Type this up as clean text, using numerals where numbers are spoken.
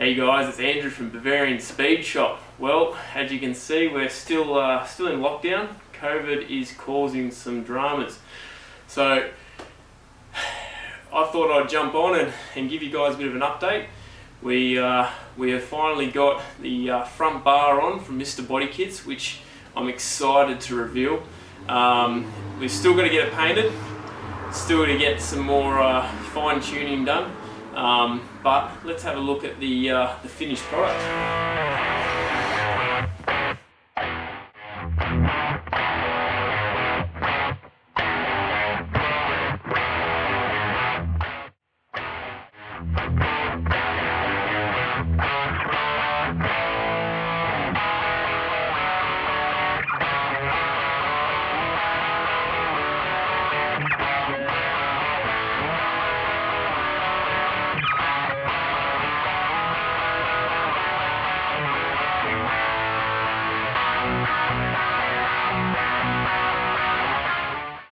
Hey guys, it's Andrew from Bavarian Speed Shop. Well, as you can see, we're still in lockdown. COVID is causing some dramas. So I thought I'd jump on and give you guys a bit of an update. We have finally got the front bar on from Mr. Bodykits, which I'm excited to reveal. We've still got to get it painted, still to get some more fine tuning done. But let's have a look at the finished product.